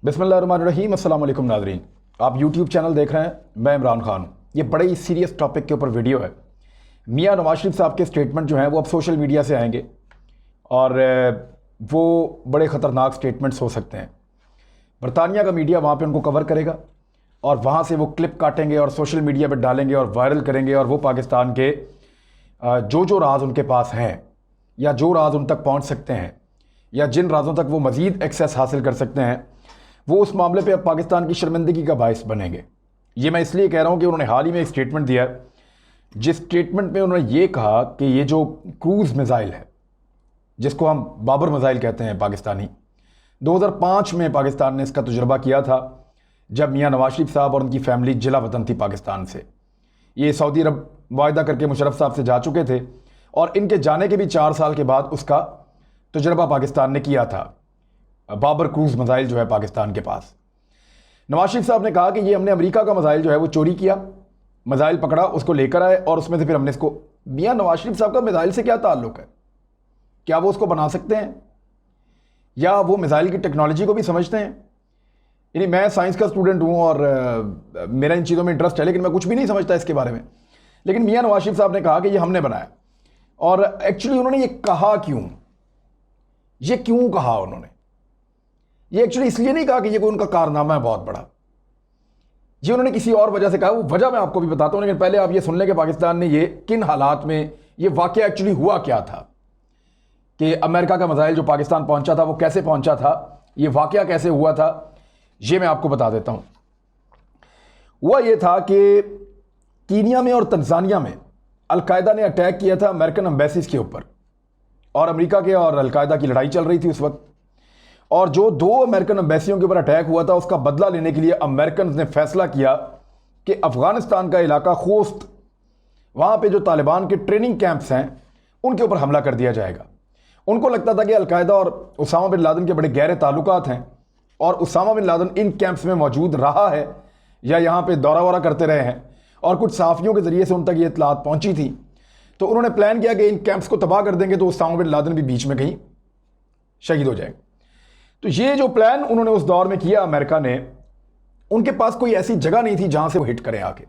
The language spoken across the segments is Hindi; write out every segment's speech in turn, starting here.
बिस्मिल्लाहिर्रहमानिर्रहीम। अस्सलाम वालेकुम नाज़रीन, आप यूट्यूब चैनल देख रहे हैं, मैं इमरान खान। ये बड़े ही सीरियस टॉपिक के ऊपर वीडियो है। मियां नवाज शरीफ साहब के स्टेटमेंट जो हैं वो अब सोशल मीडिया से आएंगे और वो बड़े ख़तरनाक स्टेटमेंट्स हो सकते हैं। बरतानिया का मीडिया वहाँ पे उनको कवर करेगा और वहाँ से वो क्लिप काटेंगे और सोशल मीडिया पर डालेंगे और वायरल करेंगे, और वो पाकिस्तान के जो राज उनके पास हैं या जो राज उन तक पहुँच सकते हैं या जिन राजों तक वो मज़ीद एक्सेस हासिल कर सकते हैं, वो उस मामले पे अब पाकिस्तान की शर्मिंदगी का बायस बनेंगे। ये मैं इसलिए कह रहा हूँ कि उन्होंने हाल ही में एक स्टेटमेंट दिया है, जिस स्टेटमेंट में उन्होंने ये कहा कि ये जो क्रूज़ मिज़ाइल है, जिसको हम बाबर मिज़ाइल कहते हैं पाकिस्तानी, 2005 में पाकिस्तान ने इसका तजुर्बा किया था, जब मियां नवाज शरीफ साहब और उनकी फैमिली जिला वतन थी पाकिस्तान से। ये सऊदी अरब वायदा करके मुशर्रफ साहब से जा चुके थे और इनके जाने के भी 4 साल के बाद उसका तजुर्बा पाकिस्तान ने किया था। बाबर क्रूज़ मिज़ाइल जो है पाकिस्तान के पास, नवाज शरीफ साहब ने कहा कि ये हमने अमेरिका का मिज़ाइल जो है वो चोरी किया, मिज़ाइल पकड़ा, उसको लेकर आए और उसमें से फिर हमने इसको। मियां नवाज शरीफ साहब का मिज़ाइल से क्या ताल्लुक़ है? क्या वो उसको बना सकते हैं या वो मिज़ाइल की टेक्नोलॉजी को भी समझते हैं? यानी मैं साइंस का स्टूडेंट हूँ और मेरा इन चीज़ों में इंटरेस्ट है, लेकिन मैं कुछ भी नहीं समझता इसके बारे में। लेकिन मियां नवाज शरीफ साहब ने कहा कि ये हमने बनाया। और एक्चुअली उन्होंने ये कहा क्यों? ये क्यों कहा उन्होंने? ये एक्चुअली इसलिए नहीं कहा कि ये कोई उनका कारनामा है बहुत बड़ा। ये उन्होंने किसी और वजह से कहा। वो वजह मैं आपको भी बताता हूं, लेकिन पहले आप ये सुन लें कि पाकिस्तान ने ये किन हालात में, ये वाकया एक्चुअली हुआ क्या था, कि अमेरिका का मिज़ाइल जो पाकिस्तान पहुंचा था वो कैसे पहुंचा था, ये वाकया कैसे हुआ था, ये मैं आपको बता देता हूं। हुआ ये था कि कीनिया में और तंजानिया में अलकायदा ने अटैक किया था अमेरिकन एम्बेसीज के ऊपर, और अमेरिका के और अलकायदा की लड़ाई चल रही थी उस वक्त। और जो 2 अमेरिकन एम्बेसियों के ऊपर अटैक हुआ था, उसका बदला लेने के लिए अमेरिकन ने फैसला किया कि अफगानिस्तान का इलाका खोस्त, वहाँ पे जो तालिबान के ट्रेनिंग कैंप्स हैं, उनके ऊपर हमला कर दिया जाएगा। उनको लगता था कि अलकायदा और उसामा बिन लादेन के बड़े गहरे ताल्लुकात हैं और उसामा बिन लादेन इन कैंप्स में मौजूद रहा है या यहाँ पर दौरा वौरा करते रहे हैं, और कुछ सहाफ़ियों के ज़रिए से उन तक ये इत्तलात पहुँची थी। तो उन्होंने प्लान किया कि इन कैंप्स को तबाह कर देंगे तो उसामा बिन लादेन भी बीच में कहीं शहीद हो जाएंगे। तो ये जो प्लान उन्होंने उस दौर में किया अमेरिका ने, उनके पास कोई ऐसी जगह नहीं थी जहां से वो हिट करें आके।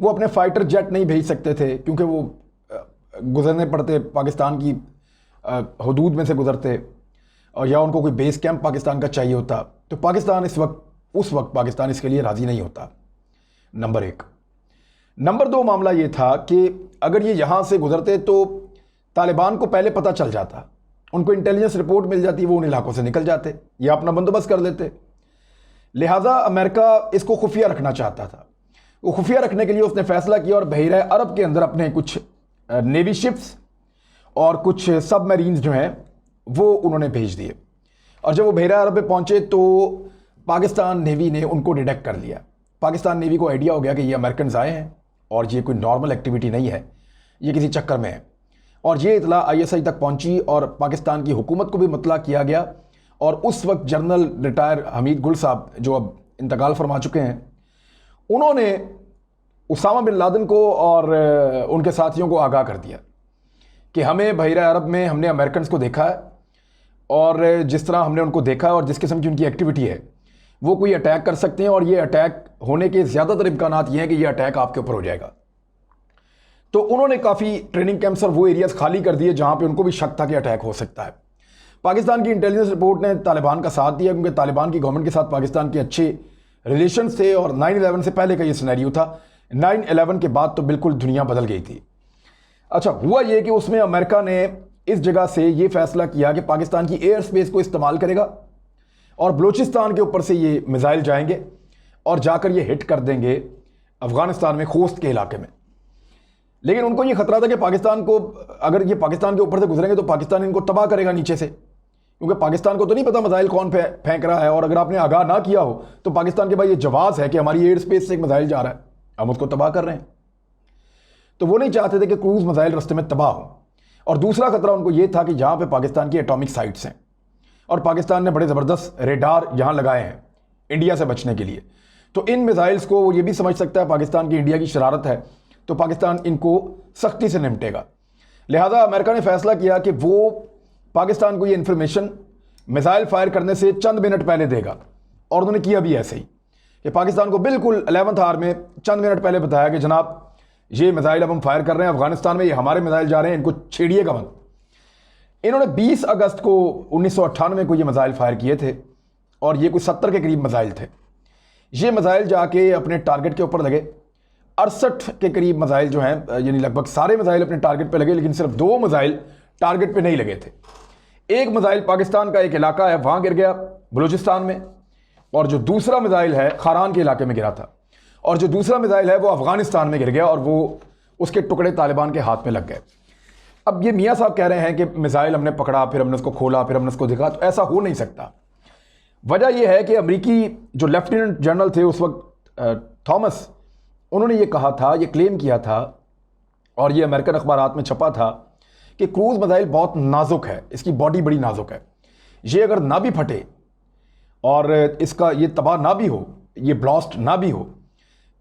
वो अपने फाइटर जेट नहीं भेज सकते थे क्योंकि वो गुजरने पड़ते, पाकिस्तान की हदूद में से गुजरते, और या उनको कोई बेस कैंप पाकिस्तान का चाहिए होता। तो पाकिस्तान उस वक्त पाकिस्तान इसके लिए राज़ी नहीं होता, नंबर 1। नंबर 2 मामला ये था कि अगर ये यहाँ से गुजरते तो तालिबान को पहले पता चल जाता, उनको इंटेलिजेंस रिपोर्ट मिल जाती, वो उन इलाकों से निकल जाते या अपना बंदोबस्त कर लेते। लिहाजा अमेरिका इसको खुफिया रखना चाहता था। वो खुफिया रखने के लिए उसने फैसला किया और बहरा अरब के अंदर अपने कुछ नेवी शिप्स और कुछ सबमरीन्स जो हैं वो उन्होंने भेज दिए। और जब वो बहरा अरब में पहुंचे तो पाकिस्तान नेवी ने उनको डिटेक्ट कर लिया। पाकिस्तान नेवी को आइडिया हो गया कि ये अमेरिकन आए हैं और ये कोई नॉर्मल एक्टिविटी नहीं है, ये किसी चक्कर में है। और ये इतला ISI तक पहुंची और पाकिस्तान की हुकूमत को भी मुतला किया गया। और उस वक्त जनरल रिटायर हमीद गुल साहब, जो अब इंतकाल फरमा चुके हैं, उन्होंने उसामा बिन लादेन को और उनके साथियों को आगाह कर दिया कि हमें बहरा अरब में हमने अमेरिकन को देखा है, और जिस तरह हमने उनको देखा है और जिस किस्म की उनकी एक्टिविटी है, वो कोई अटैक कर सकते हैं, और ये अटैक होने के ज़्यादातर इम्कानात ये हैं कि ये अटैक आपके ऊपर हो जाएगा। तो उन्होंने काफ़ी ट्रेनिंग कैंप्स और वो एरियाज़ खाली कर दिए जहाँ पे उनको भी शक था कि अटैक हो सकता है। पाकिस्तान की इंटेलिजेंस रिपोर्ट ने तालिबान का साथ दिया, क्योंकि तालिबान की गवर्नमेंट के साथ पाकिस्तान के अच्छे रिलेशन थे, और 9/11 से पहले का ये सिनेरियो था। 9/11 के बाद तो बिल्कुल दुनिया बदल गई थी। अच्छा, हुआ ये कि उसमें अमेरिका ने इस जगह से ये फैसला किया कि पाकिस्तान की एयर स्पेस को इस्तेमाल करेगा और बलूचिस्तान के ऊपर से ये मिज़ाइल जाएंगे और जाकर ये हिट कर देंगे अफगानिस्तान में खोस्त के इलाके में। लेकिन उनको ये खतरा था कि पाकिस्तान को, अगर ये पाकिस्तान के ऊपर से गुजरेंगे तो पाकिस्तान इनको तबाह करेगा नीचे से, क्योंकि पाकिस्तान को तो नहीं पता मिज़ाइल कौन फेंक रहा है। और अगर आपने आगाह ना किया हो तो पाकिस्तान के पास ये जवाब है कि हमारी एयर स्पेस से एक मिज़ाइल जा रहा है, हम उसको तबाह कर रहे हैं। तो वो नहीं चाहते थे कि क्रूज़ मिज़ाइल रास्ते में तबाह हो। और दूसरा खतरा उनको ये था कि जहाँ पर पाकिस्तान की एटॉमिक साइट्स हैं, और पाकिस्तान ने बड़े ज़बरदस्त रेडार यहाँ लगाए हैं इंडिया से बचने के लिए। तो इन मिज़ाइल्स को वो ये भी समझ सकता है पाकिस्तान की इंडिया की शरारत है, तो पाकिस्तान इनको सख्ती से निपटेगा। लिहाजा अमेरिका ने फैसला किया कि वो पाकिस्तान को ये इंफॉर्मेशन मिसाइल फायर करने से चंद मिनट पहले देगा और उन्होंने किया भी ऐसे ही कि पाकिस्तान को बिल्कुल 11th आवर में चंद मिनट पहले बताया कि जनाब ये मिसाइल अब हम फायर कर रहे हैं अफगानिस्तान में, ये हमारे मिसाइल जा रहे हैं, इनको छेड़िएगा मत। इन्होंने 20 अगस्त को 1998 को ये मिसाइल फायर किए थे और ये कुछ 70 के करीब मिसाइल थे। ये मिसाइल जाके अपने टारगेट के ऊपर लगे। 68 के करीब मिसाइल जो हैं, यानी लगभग सारे मिसाइल अपने टारगेट पे लगे, लेकिन सिर्फ 2 मिसाइल टारगेट पे नहीं लगे थे। एक मिसाइल पाकिस्तान का एक इलाका है वहां गिर गया बलूचिस्तान में, और जो दूसरा मिसाइल है खारान के इलाके में गिरा था, और जो दूसरा मिसाइल है वो अफगानिस्तान में गिर गया और वो उसके टुकड़े तालिबान के हाथ में लग गए। अब ये मियाँ साहब कह रहे हैं कि मिसाइल हमने पकड़ा, फिर हमने उसको खोला, फिर हमने उसको दिखा, तो ऐसा हो नहीं सकता। वजह यह है कि अमेरिकी जो लेफ्टिनेंट जनरल थे उस वक्त थॉमस, उन्होंने ये कहा था, ये क्लेम किया था, और ये अमेरिकन अखबारात में छपा था कि क्रूज मिसाइल बहुत नाजुक है, इसकी बॉडी बड़ी नाजुक है, ये अगर ना भी फटे और इसका ये तबाह ना भी हो, ये ब्लास्ट ना भी हो,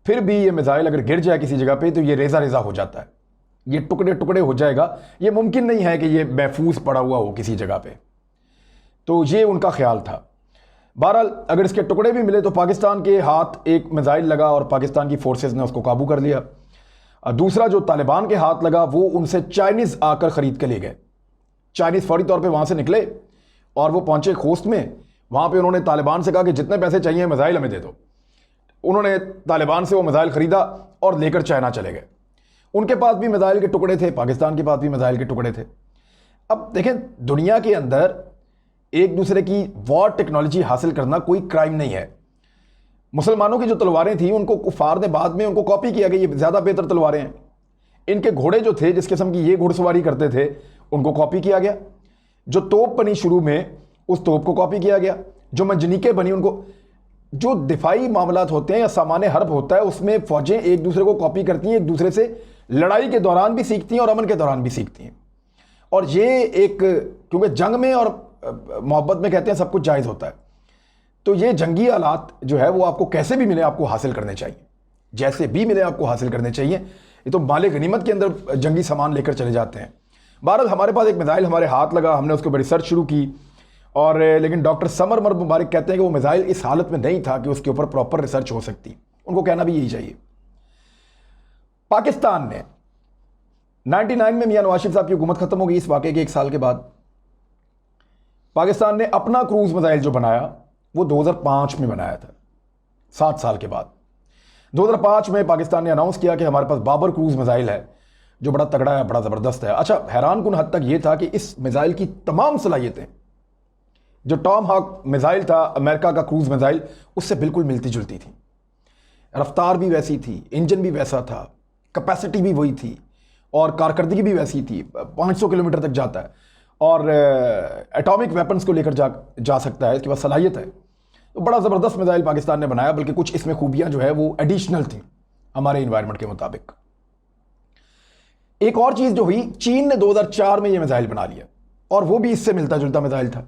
फिर भी ये मिसाइल अगर गिर जाए किसी जगह पे तो ये रेजा रेजा हो जाता है, ये टुकड़े टुकड़े हो जाएगा। ये मुमकिन नहीं है कि ये महफूज पड़ा हुआ हो किसी जगह पे। तो ये उनका ख्याल था। बहरहाल अगर इसके टुकड़े भी मिले तो पाकिस्तान के हाथ एक मिसाइल लगा और पाकिस्तान की फोर्सेस ने उसको काबू कर लिया। दूसरा जो तालिबान के हाथ लगा वो उनसे चाइनीज़ आकर ख़रीद के ले गए। चाइनीज़ फौरी तौर पे वहाँ से निकले और वो पहुँचे खोस्त में। वहाँ पे उन्होंने तालिबान से कहा कि जितने पैसे चाहिए मिसाइल हमें दे दो। उन्होंने तालिबान से वो मिसाइल ख़रीदा और लेकर चाइना चले गए। उनके पास भी मिसाइल के टुकड़े थे, पाकिस्तान के पास भी मिसाइल के टुकड़े थे। अब देखें, दुनिया के अंदर एक दूसरे की वॉर टेक्नोलॉजी हासिल करना कोई क्राइम नहीं है। मुसलमानों की जो तलवारें थी उनको कुफार ने बाद में उनको कॉपी किया कि ये ज़्यादा बेहतर तलवारें हैं। इनके घोड़े जो थे, जिस किस्म की ये घुड़सवारी करते थे, उनको कॉपी किया गया। जो तोप बनी शुरू में, उस तोप को कॉपी किया गया। जो मंजनीकें बनी उनको, जो दिफाई मामलात होते हैं या सामान्य हर्ब होता है उसमें फ़ौजें एक दूसरे को कॉपी करती हैं, एक दूसरे से लड़ाई के दौरान भी सीखती हैं और अमन के दौरान भी सीखती हैं। और ये एक, क्योंकि जंग में और मोहब्बत में कहते हैं सब कुछ जायज़ होता है, तो ये जंगी आलात जो है वो आपको कैसे भी मिले आपको हासिल करने चाहिए, जैसे भी मिले आपको हासिल करने चाहिए। ये तो माले गनीमत के अंदर जंगी सामान लेकर चले जाते हैं। बहरहाल हमारे पास एक मिसाइल हमारे हाथ लगा, हमने उसके ऊपर रिसर्च शुरू की, और लेकिन डॉक्टर समर मुबारक कहते हैं कि वो मिसाइल इस हालत में नहीं था कि उसके ऊपर प्रॉपर रिसर्च हो सकती। उनको कहना भी यही चाहिए। पाकिस्तान ने 99 में मियां नवाज शरीफ साहब की हुकूमत खत्म हो गई। इस वाक़े के 1 साल के बाद पाकिस्तान ने अपना क्रूज मिसाइल जो बनाया वो 2005 में बनाया था, 7 साल के बाद। 2005 में पाकिस्तान ने अनाउंस किया कि हमारे पास बाबर क्रूज मिसाइल है जो बड़ा तगड़ा है, बड़ा ज़बरदस्त है। अच्छा, हैरान कुन हद तक ये था कि इस मिसाइल की तमाम सलाहियतें जो टॉम हॉक मिसाइल था अमेरिका का क्रूज मिसाइल, उससे बिल्कुल मिलती जुलती थी। रफ्तार भी वैसी थी, इंजन भी वैसा था, कैपेसिटी भी वही थी, और कारकर्दगी भी वैसी थी। 500 किलोमीटर तक जाता है और एटॉमिक वेपन्स को लेकर जा सकता है, इसके पास सलाहियत है। तो बड़ा ज़बरदस्त मिसाइल पाकिस्तान ने बनाया, बल्कि कुछ इसमें खूबियां जो है वो एडिशनल थी हमारे इन्वायरमेंट के मुताबिक। एक और चीज़ जो हुई, चीन ने 2004 में ये मिसाइल बना लिया, और वो भी इससे मिलता जुलता मिसाइल था।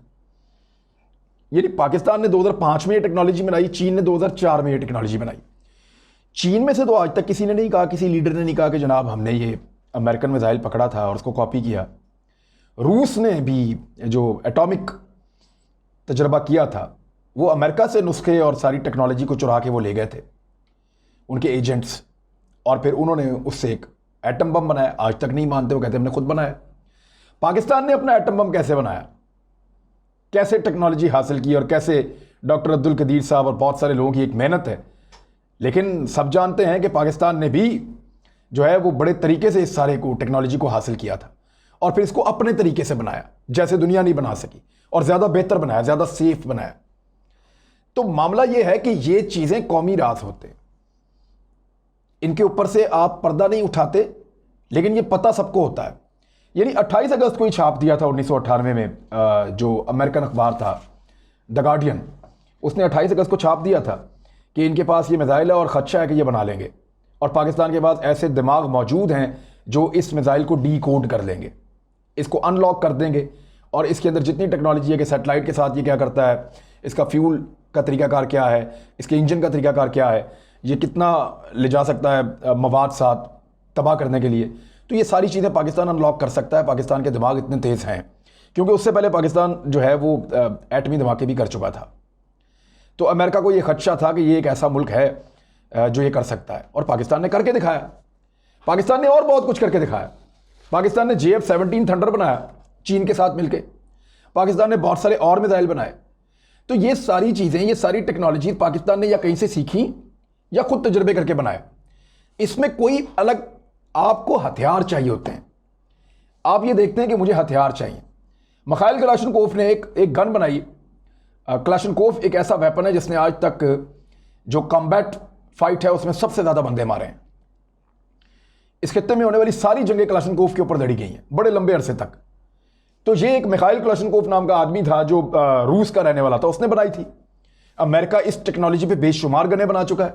यानी पाकिस्तान ने 2005 में ये टेक्नोलॉजी बनाई, चीन ने 2004 में ये टेक्नोलॉजी बनाई। चीन में से तो आज तक किसी ने नहीं कहा, किसी लीडर ने नहीं कहा कि जनाब हमने ये अमेरिकन मिसाइल पकड़ा था और उसको कॉपी किया। रूस ने भी जो एटॉमिक तजर्बा किया था वो अमेरिका से नुस्खे और सारी टेक्नोलॉजी को चुरा के वो ले गए थे उनके एजेंट्स, और फिर उन्होंने उससे एक एटम बम बनाया। आज तक नहीं मानते, वो कहते हमने खुद बनाया। पाकिस्तान ने अपना एटम बम कैसे बनाया, कैसे टेक्नोलॉजी हासिल की, और कैसे डॉक्टर अब्दुल कदीर साहब और बहुत सारे लोगों की एक मेहनत है। लेकिन सब जानते हैं कि पाकिस्तान ने भी जो है वो बड़े तरीके से इस सारे को टेक्नोलॉजी को हासिल किया था, और फिर इसको अपने तरीके से बनाया जैसे दुनिया नहीं बना सकी, और ज़्यादा बेहतर बनाया, ज़्यादा सेफ बनाया। तो मामला ये है कि ये चीज़ें कौमी राज होते, इनके ऊपर से आप पर्दा नहीं उठाते, लेकिन ये पता सबको होता है। यानी 28 अगस्त को ही छाप दिया था 1998 में जो अमेरिकन अखबार था द गार्डियन, उसने 28 अगस्त को छाप दिया था कि इनके पास ये मिसाइल है और ख़दशा है कि ये बना लेंगे, और पाकिस्तान के पास ऐसे दिमाग मौजूद हैं जो इस मिसाइल को डी कोड कर लेंगे, इसको अनलॉक कर देंगे, और इसके अंदर जितनी टेक्नोलॉजी है कि सैटेलाइट के साथ ये क्या करता है, इसका फ्यूल का तरीकाकार क्या है, इसके इंजन का तरीकाकार क्या है, ये कितना ले जा सकता है मवाद साथ तबाह करने के लिए, तो ये सारी चीज़ें पाकिस्तान अनलॉक कर सकता है। पाकिस्तान के दिमाग इतने तेज़ हैं, क्योंकि उससे पहले पाकिस्तान जो है वो एटमी धमाके भी कर चुका था। तो अमेरिका को ये खदशा था कि ये एक ऐसा मुल्क है जो ये कर सकता है, और पाकिस्तान ने करके दिखाया। पाकिस्तान ने और बहुत कुछ करके दिखाया। पाकिस्तान ने JF-17 थंडर बनाया चीन के साथ मिलकर। पाकिस्तान ने बहुत सारे और मिसाइल बनाए। तो ये सारी चीज़ें, ये सारी टेक्नोलॉजी पाकिस्तान ने या कहीं से सीखी या खुद तजुर्बे करके बनाए। इसमें कोई अलग, आपको हथियार चाहिए होते हैं। आप ये देखते हैं कि मुझे हथियार चाहिए। मिखाइल कलाशनकोव ने एक गन बनाई। कलाशनकोव एक ऐसा वेपन है जिसने आज तक जो कॉम्बैट फाइट है उसमें सबसे ज़्यादा बंदे मारे हैं। इस खित्ते में होने वाली सारी जंगें कलाशनकोव के ऊपर लड़ी गई हैं बड़े लंबे अरसे तक। तो ये एक मिखाइल कलाशनकोव नाम का आदमी था जो रूस का रहने वाला था, उसने बनाई थी। अमेरिका इस टेक्नोलॉजी पे बेशुमार गनें बना चुका है।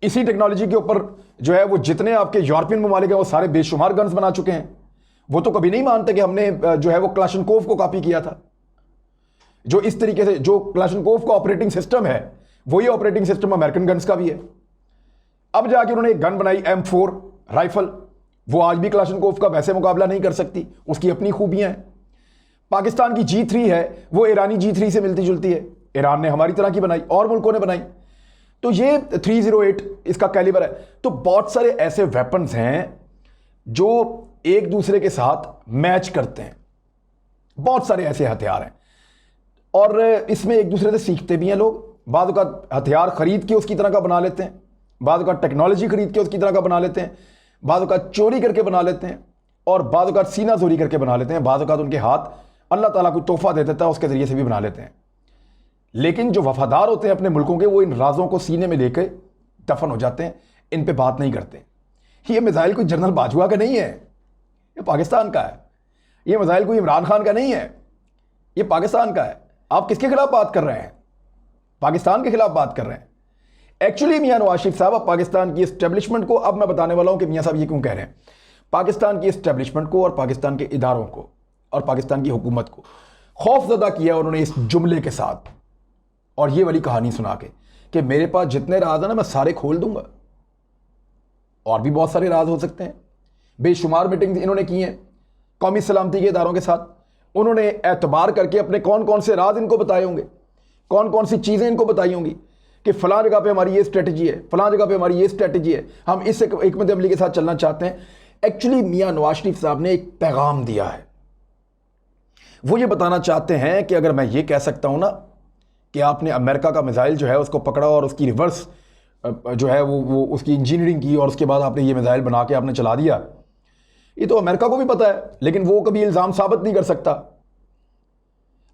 इसी टेक्नोलॉजी के ऊपर जो है वो जितने आपके यूरोपियन ममालिक हैं वो सारे बेशुमार गन्स बना चुके हैं। वो तो कभी नहीं मानते कि हमने जो है वो कलाशनकोव को कॉपी किया था। जो इस तरीके से जो कलाशनकोव का ऑपरेटिंग सिस्टम है वही ऑपरेटिंग सिस्टम अमेरिकन गन्स का भी है। अब जाके उन्होंने एक गन बनाई M4 राइफल, वो आज भी कलाशनकोव का वैसे मुकाबला नहीं कर सकती, उसकी अपनी खूबियां हैं। पाकिस्तान की G3 है वो ईरानी G3 से मिलती जुलती है। ईरान ने हमारी तरह की बनाई और मुल्कों ने बनाई। तो ये 308 इसका कैलिबर है। तो बहुत सारे ऐसे वेपन्स हैं जो एक दूसरे के साथ मैच करते हैं। बहुत सारे ऐसे हथियार हैं और इसमें एक दूसरे से सीखते भी हैं लोग। बाद का हथियार खरीद के उसकी तरह का बना लेते हैं, बाद का टेक्नोलॉजी खरीद के उसकी तरह का बना लेते हैं, बाद का चोरी करके बना लेते हैं और बाद का सीना चोरी करके बना लेते हैं। बाद का उनके हाथ अल्लाह ताला को तोहफा दे देता है, उसके ज़रिए से भी बना लेते हैं। लेकिन जो वफादार होते हैं अपने मुल्कों के, वो इन राजों को सीने में लेकर दफन हो जाते हैं, इन पे बात नहीं करते। ये मिसाइल कोई जनरल बाजवा का नहीं है, ये पाकिस्तान का है। ये मिसाइल कोई इमरान खान का नहीं है, ये पाकिस्तान का है। आप किसके खिलाफ बात कर रहे हैं? पाकिस्तान के खिलाफ बात कर रहे हैं। एक्चुअली मियां नवाज शरीफ साहब अब पाकिस्तान की एस्टेब्लिशमेंट को, अब मैं बताने वाला हूं कि मियां साहब ये क्यों कह रहे हैं। पाकिस्तान की एस्टेब्लिशमेंट को और पाकिस्तान के इदारों को और पाकिस्तान की हुकूमत को खौफजदा किया उन्होंने इस जुमले के साथ और ये वाली कहानी सुना के कि मेरे पास जितने राज हैं ना मैं सारे खोल दूंगा। और भी बहुत सारे राज हो सकते हैं। बेशुमार मीटिंग इन्होंने की हैं कौमी सलामती के इदारों के साथ। उन्होंने एतबार करके अपने कौन कौन से राज इनको बताए होंगे, कौन कौन सी चीज़ें इनको बताई होंगी कि फलां जगह पे हमारी ये स्ट्रेटजी है, फलां जगह पे हमारी ये स्ट्रेटजी है, हम इस हिकमत अमली के साथ चलना चाहते हैं। एक्चुअली मियां नवाज शरीफ साहब ने एक पैगाम दिया है। वो ये बताना चाहते हैं कि अगर मैं ये कह सकता हूं ना कि आपने अमेरिका का मिसाइल जो है उसको पकड़ा और उसकी रिवर्स जो है वो उसकी इंजीनियरिंग की और उसके बाद आपने ये मिसाइल बना के आपने चला दिया, ये तो अमेरिका को भी पता है, लेकिन वो कभी इल्ज़ाम साबित नहीं कर सकता।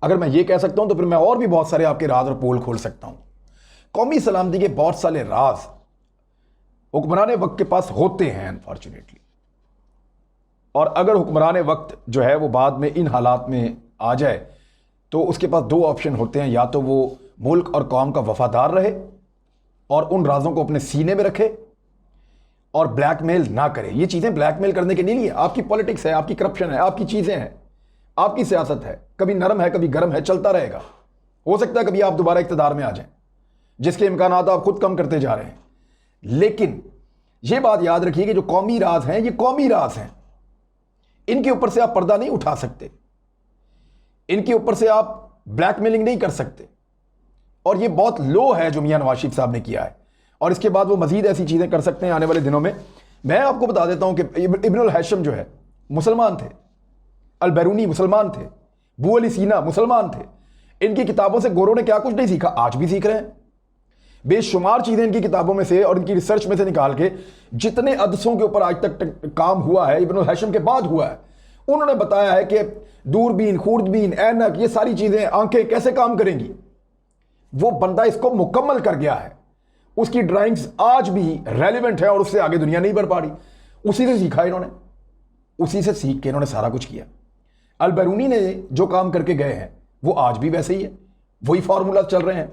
अगर मैं ये कह सकता हूं तो फिर मैं और भी बहुत सारे आपके राज और पोल खोल सकता हूं। कौमी सलामती के बहुत सारे राज हुक्मरान वक्त के पास होते हैं अनफॉर्चुनेटली। और अगर हुक्मरान वक्त जो है वो बाद में इन हालात में आ जाए तो उसके पास दो ऑप्शन होते हैं, या तो वो मुल्क और कौम का वफादार रहे और उन राजों को अपने सीने में रखे और ब्लैकमेल ना करे। ये चीज़ें ब्लैकमेल करने के लिए, आपकी पॉलिटिक्स है, आपकी करप्शन है, आपकी चीज़ें हैं, आपकी सियासत है, कभी नरम है कभी गर्म है, चलता रहेगा। हो सकता है कभी आप दोबारा इक़्तिदार में आ जाएं, जिसके इम्कानात आप खुद कम करते जा रहे हैं। लेकिन यह बात याद रखिए कि जो कौमी राज हैं ये कौमी राज हैं, इनके ऊपर से आप पर्दा नहीं उठा सकते, इनके ऊपर से आप ब्लैकमेलिंग नहीं कर सकते। और ये बहुत लो है जो मियां नवाज शरीफ साहब ने किया है, और इसके बाद वो मजीद ऐसी चीज़ें कर सकते हैं आने वाले दिनों में। मैं आपको बता देता हूं कि इब्नुल हैशम जो है मुसलमान थे, अल बैरूनी मुसलमान थे, बू अली सीना मुसलमान थे। इनकी किताबों से गोरों ने क्या कुछ नहीं सीखा, आज भी सीख रहे हैं। बेशुमार चीज़ें इनकी किताबों में से और इनकी रिसर्च में से निकाल के जितने अदसों के ऊपर आज तक काम हुआ है इब्नुल हैशम के बाद हुआ है। उन्होंने बताया है कि दूरबीन, खूर्दबीन, ऐनक, ये सारी चीज़ें, आंखें कैसे काम करेंगी। वो बंदा इसको मुकम्मल कर गया है, उसकी ड्राइंग्स आज भी रेलिवेंट है और उससे आगे दुनिया नहीं बढ़ पा रही। उसी से सीखा इन्होंने, उसी से सीख के इन्होंने सारा कुछ किया। अल बैरूनी ने जो काम करके गए हैं वो आज भी वैसे ही है, वही फार्मूला चल रहे हैं।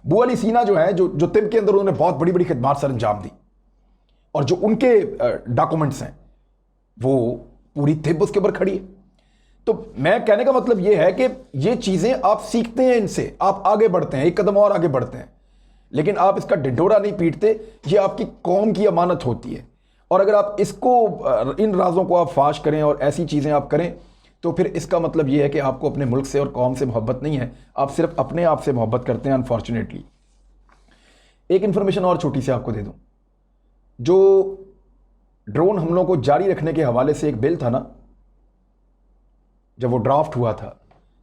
बू अली सीना जो है जो तिब के अंदर उन्होंने बहुत बड़ी बड़ी खिदमत सर अंजाम दी, और जो उनके डॉक्यूमेंट्स हैं वो पूरी तिब उसके ऊपर खड़ी है। तो मैं कहने का मतलब ये है कि ये चीज़ें आप सीखते हैं, इनसे आप आगे बढ़ते हैं, एक कदम और आगे बढ़ते हैं, लेकिन आप इसका ढिंढोरा नहीं पीटते। ये आपकी कौम की अमानत होती है, और अगर आप इसको, इन राजों को आप फाश करें और ऐसी चीज़ें आप करें तो फिर इसका मतलब ये है कि आपको अपने मुल्क से और कौम से मोहब्बत नहीं है, आप सिर्फ अपने आप से मोहब्बत करते हैं अनफॉर्चुनेटली। एक इन्फॉर्मेशन और छोटी सी आपको दे दूं, जो ड्रोन हमलों को जारी रखने के हवाले से एक बिल था ना, जब वो ड्राफ्ट हुआ था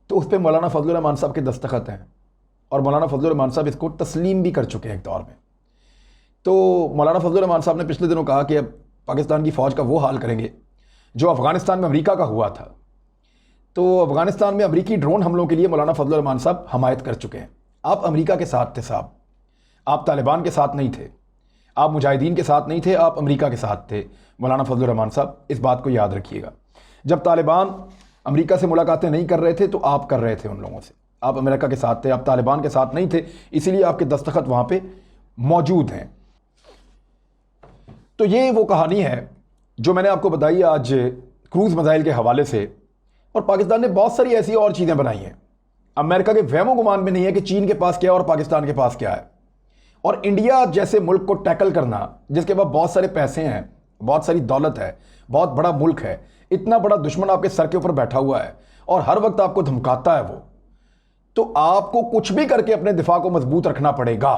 तो उस पर मौलाना फजलुर रहमान साहब के दस्तखत हैं और मौलाना फजलुर रहमान साहब इसको तस्लीम भी कर चुके हैं एक दौर में। तो मौलाना फजलुर रहमान साहब ने पिछले दिनों कहा कि अब पाकिस्तान की फ़ौज का वो हाल करेंगे जो अफ़गानिस्तान में अमेरिका का हुआ था। तो अफ़गानिस्तान में अमेरिकी ड्रोन हमलों के लिए मौलाना फजलुर रहमान साहब हमायत कर चुके हैं। आप अमेरिका के साथ थे साहब, आप तालिबान के साथ नहीं थे, आप मुजाहिदीन के साथ नहीं थे, आप अमेरिका के साथ थे मौलाना फजलुर रहमान साहब, इस बात को याद रखिएगा। जब तालिबान अमेरिका से मुलाकातें नहीं कर रहे थे तो आप कर रहे थे उन लोगों से, आप अमेरिका के साथ थे, आप तालिबान के साथ नहीं थे, इसीलिए आपके दस्तखत वहाँ पे मौजूद हैं। तो ये वो कहानी है जो मैंने आपको बताई आज क्रूज़ मिसाइल के हवाले से। और पाकिस्तान ने बहुत सारी ऐसी और चीज़ें बनाई हैं। अमेरिका के वहमो गुमान में नहीं है कि चीन के पास क्या है और पाकिस्तान के पास क्या है। और इंडिया जैसे मुल्क को टैकल करना, जिसके पास बहुत सारे पैसे हैं, बहुत सारी दौलत है, बहुत बड़ा मुल्क है, इतना बड़ा दुश्मन आपके सर के ऊपर बैठा हुआ है और हर वक्त आपको धमकाता है वो, तो आपको कुछ भी करके अपने दिफा को मजबूत रखना पड़ेगा।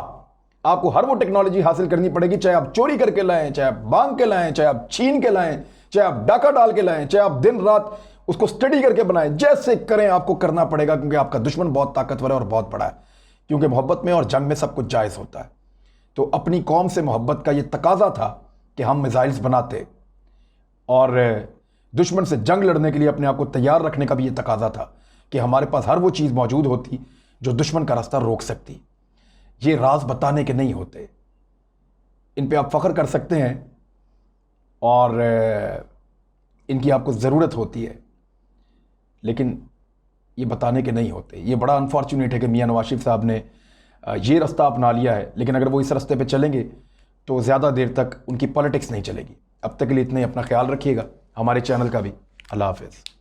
आपको हर वो टेक्नोलॉजी हासिल करनी पड़ेगी, चाहे आप चोरी करके लाएं, चाहे आप मांग के लाएं, चाहे आप छीन के लाएं, चाहे आप डाका डाल के लाएं, चाहे आप दिन रात उसको स्टडी करके बनाएं, जैसे करें आपको करना पड़ेगा, क्योंकि आपका दुश्मन बहुत ताकतवर है और बहुत बड़ा है। क्योंकि मोहब्बत में और जंग में सब कुछ जायज़ होता है। तो अपनी कौम से मोहब्बत का ये तकाजा था कि हम मिसाइल्स बनाते और दुश्मन से जंग लड़ने के लिए अपने आप को तैयार रखने का भी ये तकाजा था कि हमारे पास हर वो चीज़ मौजूद होती जो दुश्मन का रास्ता रोक सकती। ये राज बताने के नहीं होते, इन पे आप फ़ख्र कर सकते हैं और इनकी आपको ज़रूरत होती है, लेकिन ये बताने के नहीं होते। ये बड़ा अनफॉर्चुनेट है कि मियां नवाज शरीफ साहब ने ये रास्ता अपना लिया है, लेकिन अगर वो इस रास्ते पे चलेंगे तो ज़्यादा देर तक उनकी पॉलिटिक्स नहीं चलेगी। अब तक के लिए इतने, अपना ख्याल रखिएगा, हमारे चैनल का भी। अल्लाह हाफ़िज़।